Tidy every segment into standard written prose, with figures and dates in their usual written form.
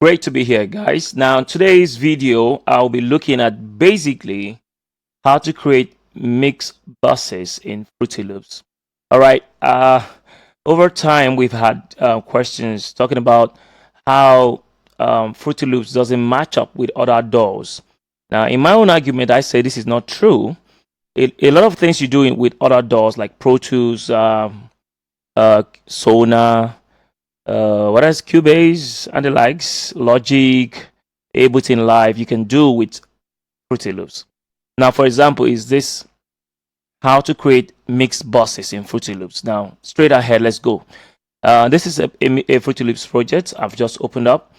Great to be here, guys. Now, today's video, I'll be looking at basically how to create mixed buses in Fruity Loops. All right. Over time, we've had questions talking about how Fruity Loops doesn't match up with other DAWs. Now, in my own argument, I say this is not true. A lot of things you do with other DAWs like Pro Tools, Sonar, what else? Cubase and the likes, Logic, Ableton Live, you can do with Fruity Loops. Now, for example, is this how to create mixed buses in Fruity Loops. Now, straight ahead, let's go. This is a Fruity Loops project I've just opened up.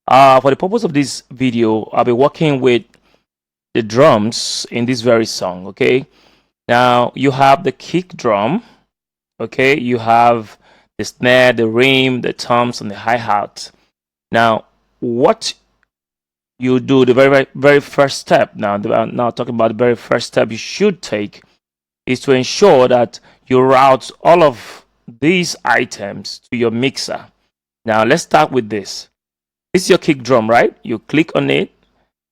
For the purpose of this video, I'll be working with the drums in this very song, okay? Now, you have the kick drum, okay? You have the snare, the rim, the toms, and the hi-hat. Now, what you do, the very first step, now talking about the very first step you should take is to ensure that you route all of these items to your mixer. Now, let's start with this. This is your kick drum, right? You click on it,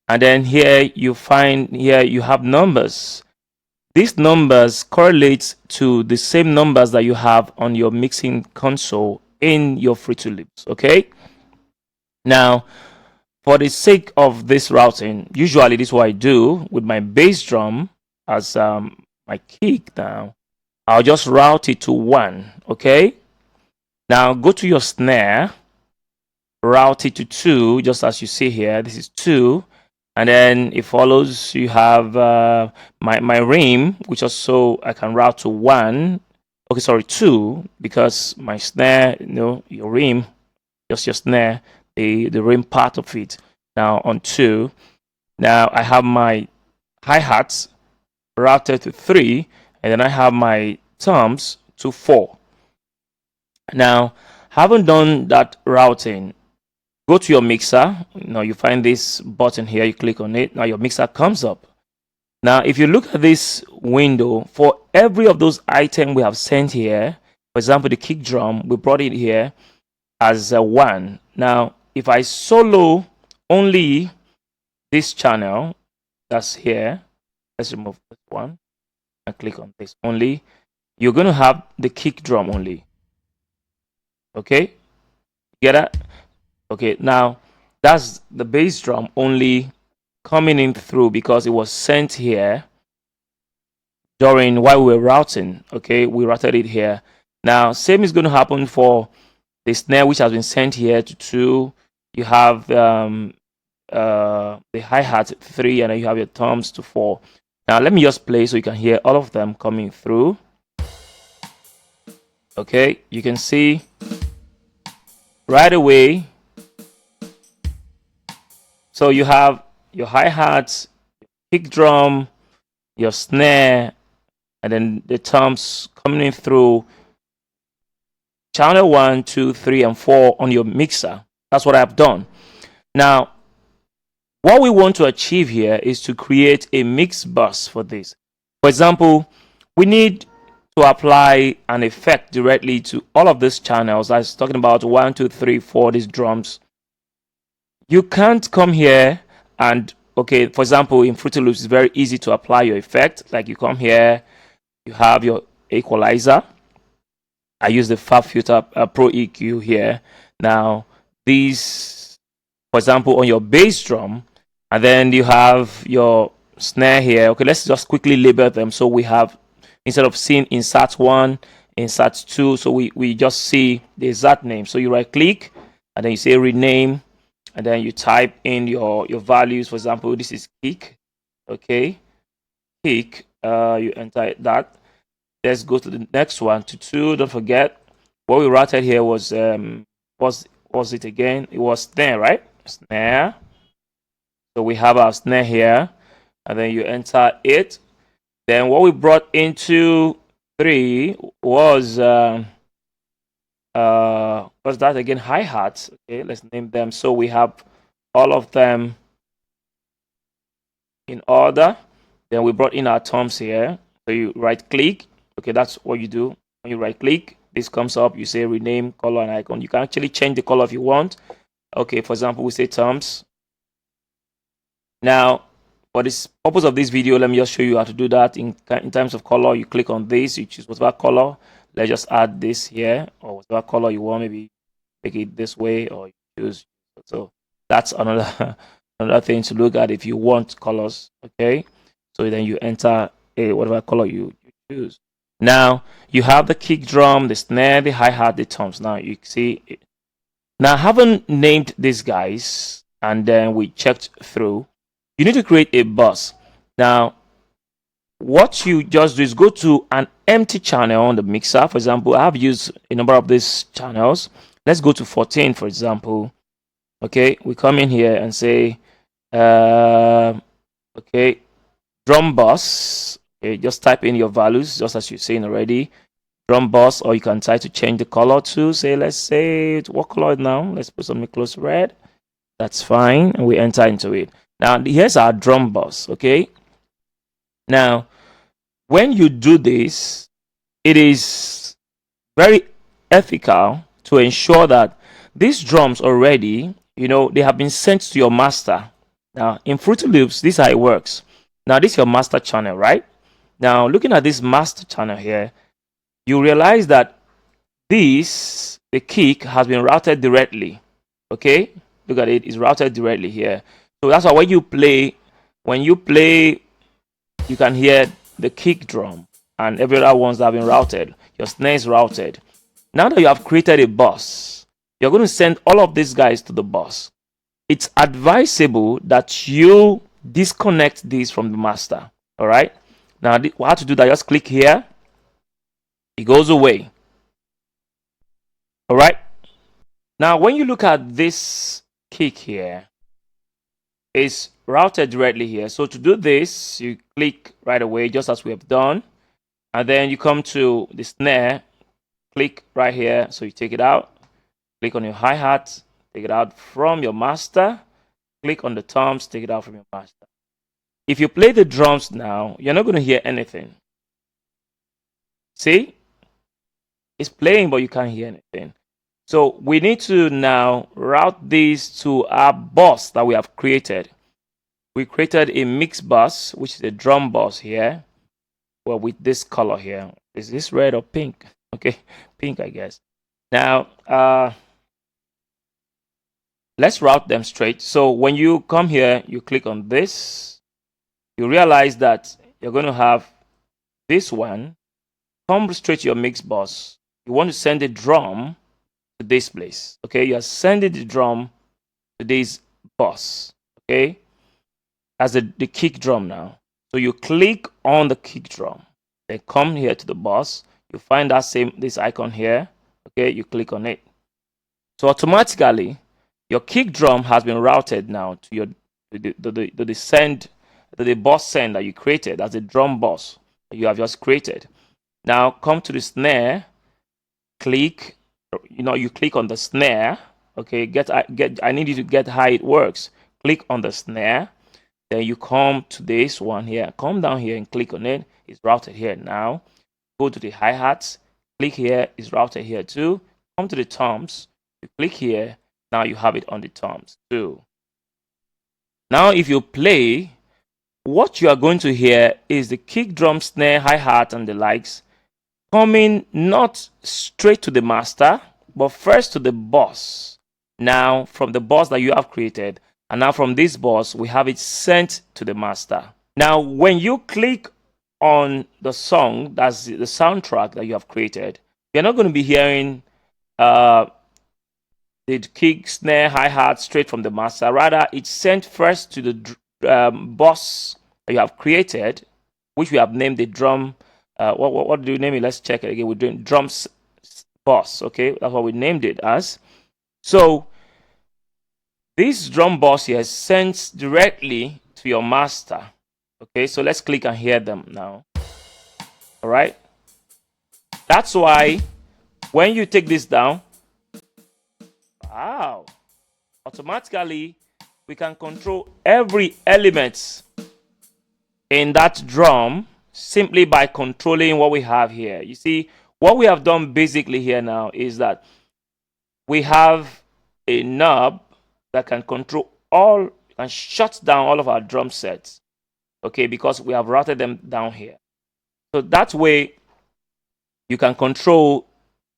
and then here you have numbers. These numbers correlate to the same numbers that you have on your mixing console in your Fruity Loops, okay? Now, for the sake of this routing, usually this is what I do with my bass drum as my kick now. I'll just route it to 1, okay? Now, go to your snare, route it to 2, just as you see here. This is 2. And then it follows, you have my rim, which also I can route to 1. Okay, sorry, 2, because my snare, your rim, just your snare, the rim part of it. Now on 2. Now I have my hi-hats routed to 3, and then I have my toms to 4. Now, having done that routing, go to your mixer. Now you find this button here, you click on it. Now your mixer comes up. Now if you look at this window, for every of those items we have sent here, for example the kick drum, we brought it here as a 1. Now if I solo only this channel that's here, let's remove this one and click on this only, you're going to have the kick drum only. Okay, get that? Okay, now that's the bass drum only coming in through because it was sent here during while we were routing. Okay, we routed it here. Now, same is going to happen for the snare, which has been sent here to 2. You have the hi-hat 3, and then you have your toms to 4. Now, let me just play so you can hear all of them coming through. Okay, you can see right away. So you have your hi-hats, kick drum, your snare, and then the toms coming in through channel 1, 2, 3, and 4 on your mixer. That's what I've done. Now, what we want to achieve here is to create a mix bus for this. For example, we need to apply an effect directly to all of these channels. I was talking about 1, 2, 3, 4, these drums. You can't come here and, okay, for example, in Fruity Loops, it's very easy to apply your effect. Like you come here, you have your equalizer. I use the Fab Filter Pro EQ here. Now, these, for example, on your bass drum, and then you have your snare here. Okay, let's just quickly label them. So we have, instead of seeing insert 1, insert 2, so we just see the exact name. So you right click, and then you say rename, and then you type in your values. For example, this is kick. Okay, kick. You enter that. Let's go to the next one, to 2. Don't forget what we routed here was it again? It was snare, right? Snare. So we have our snare here, and then you enter it. Then what we brought into 3 was that again? Hi-hats. Okay, let's name them. So we have all of them in order. Then we brought in our toms here. So you right click. Okay, that's what you do. When you right click, this comes up, you say rename, color, and icon. You can actually change the color if you want. Okay, for example, we say terms. Now, for this purpose of this video, let me just show you how to do that. In terms of color, you click on this, you choose whatever color. Let's just add this here, or whatever color you want. Maybe make it this way, or you choose. So that's another another thing to look at if you want colors. Okay, so then you enter whatever color you choose. Now you have the kick drum, the snare, the hi-hat, the toms. Now you see it. Now I haven't named these guys, and then we checked through. You need to create a bus. Now what you just do is go to an empty channel on the mixer. For example, I have used a number of these channels. Let's go to 14, for example. Okay, we come in here and say okay, drum bus. Okay, just type in your values just as you've seen already. Drum bus, or you can try to change the color to say, let's say what color now? Let's put something close to red. That's fine, and we enter into it. Now here's our drum bus. Okay, now when you do this, it is very ethical to ensure that these drums already, they have been sent to your master. Now in Fruity Loops, this is how it works. Now this is your master channel, right? Now looking at this master channel here, you realize that the kick has been routed directly. Okay, look at it, it's routed directly here. So that's why when you play, you can hear the kick drum and every other ones that have been routed. Your snare is routed. Now that you have created a bus, you're going to send all of these guys to the bus. It's advisable that you disconnect these from the master. All right, now how to do that? Just click here, it goes away. All right, now when you look at this kick here, it's routed directly here. So to do this, you click right away just as we have done, and then you come to the snare, click right here, so you take it out, click on your hi-hat, take it out from your master, click on the toms, take it out from your master. If you play the drums now, you're not going to hear anything. See, it's playing but you can't hear anything. So we need to now route these to our bus that we have created. We created a mix bus, which is a drum bus here. Well, with this color here. Is this red or pink? Okay, pink, I guess. Now, let's route them straight. So when you come here, you click on this. You realize that you're going to have this one. Come straight to your mix bus. You want to send the drum to this place. Okay, you're sending the drum to this bus. Okay, as the kick drum now. So you click on the kick drum, then come here to the bus. You find this icon here. Okay, you click on it. So automatically, your kick drum has been routed now to the bus send that you created as a drum bus that you have just created. Now come to the snare. Click. You click on the snare. Okay, I need you to get how it works. Click on the snare. Then you come to this one here, come down here and click on it. It's routed here now. Go to the hi-hats, click here, it's routed here too. Come to the toms, you click here, now you have it on the toms too. Now if you play, what you are going to hear is the kick drum, snare, hi-hat and the likes coming not straight to the master, but first to the bus. Now from the bus that you have created, and now from this bus, we have it sent to the master. Now, when you click on the song, that's the soundtrack that you have created, you're not going to be hearing the kick, snare, hi-hat straight from the master. Rather, it's sent first to the bus that you have created, which we have named the drum. What do you name it? Let's check it again. We're doing drums bus. Okay, that's what we named it as. So this drum bus here sends directly to your master. Okay, so let's click and hear them now. All right. That's why when you take this down, wow, automatically we can control every element in that drum simply by controlling what we have here. You see, what we have done basically here now is that we have a knob that can control all and shut down all of our drum sets, okay, because we have routed them down here. So that way you can control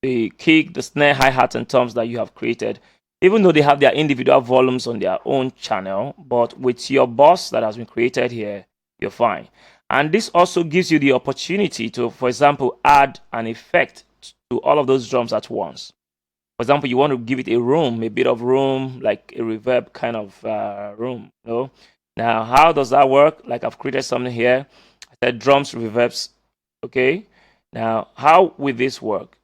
the kick, the snare, hi-hat, and toms that you have created, even though they have their individual volumes on their own channel. But with your boss that has been created here, you're fine. And this also gives you the opportunity to, for example, add an effect to all of those drums at once. For example, you want to give it a room, a bit of room, like a reverb kind of room. You know? Now, how does that work? Like I've created something here. I said drums, reverbs. Okay. Now, how will this work?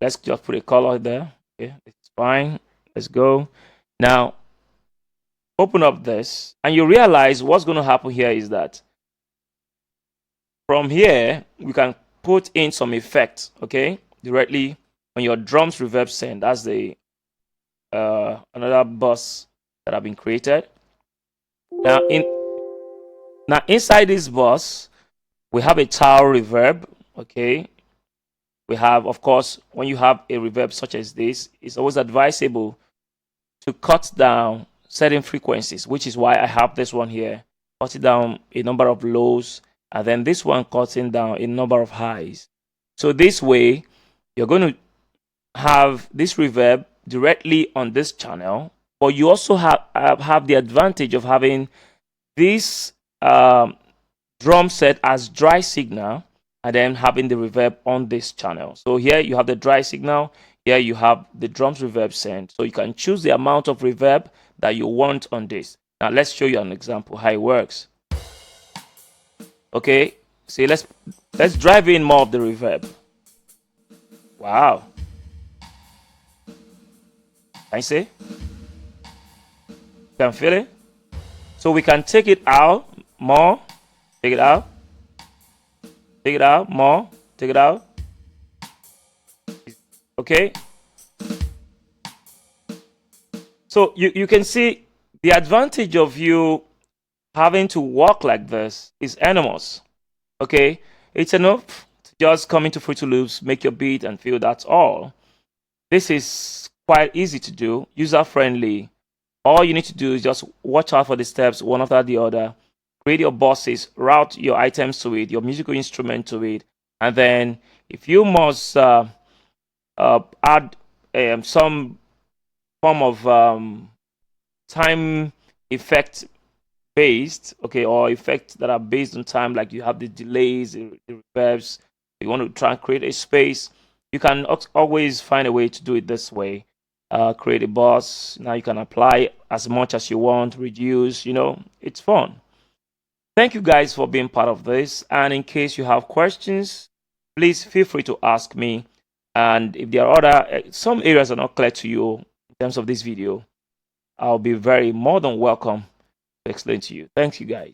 Let's just put a color there. Okay, it's fine. Let's go. Now, open up this, and you realize what's going to happen here is that from here we can put in some effects, okay, directly on your drums reverb send. That's the another bus that have been created. Now inside this bus we have a tower reverb, okay. We have, of course, when you have a reverb such as this, it's always advisable to cut down certain frequencies, which is why I have this one here, cutting down a number of lows, and then this one cutting down a number of highs. So this way, you're going to have this reverb directly on this channel, but you also have the advantage of having this drum set as dry signal, and then having the reverb on this channel. So here you have the dry signal, here you have the drums reverb send. So you can choose the amount of reverb that you want on this. Now let's show you an example how it works. Okay, see, let's drive in more of the reverb. Wow. Can you see? You can feel it? So we can take it out more, take it out. Take it out more, take it out. Okay. So you can see the advantage of you having to walk like this is enormous. Okay. It's enough to just come into Fruity Loops, make your beat, and feel that's all. This is quite easy to do, user friendly. All you need to do is just watch out for the steps one after the other. Create your bosses, route your items to it, your musical instrument to it, and then if you must add some form of time effect based, okay, or effects that are based on time, like you have the delays, the reverbs, you want to try and create a space, you can always find a way to do it this way. Create a boss. Now you can apply as much as you want, reduce, it's fun. Thank you guys for being part of this. And in case you have questions, please feel free to ask me. And if there are other, some areas are not clear to you in terms of this video, I'll be more than welcome to explain to you. Thank you guys.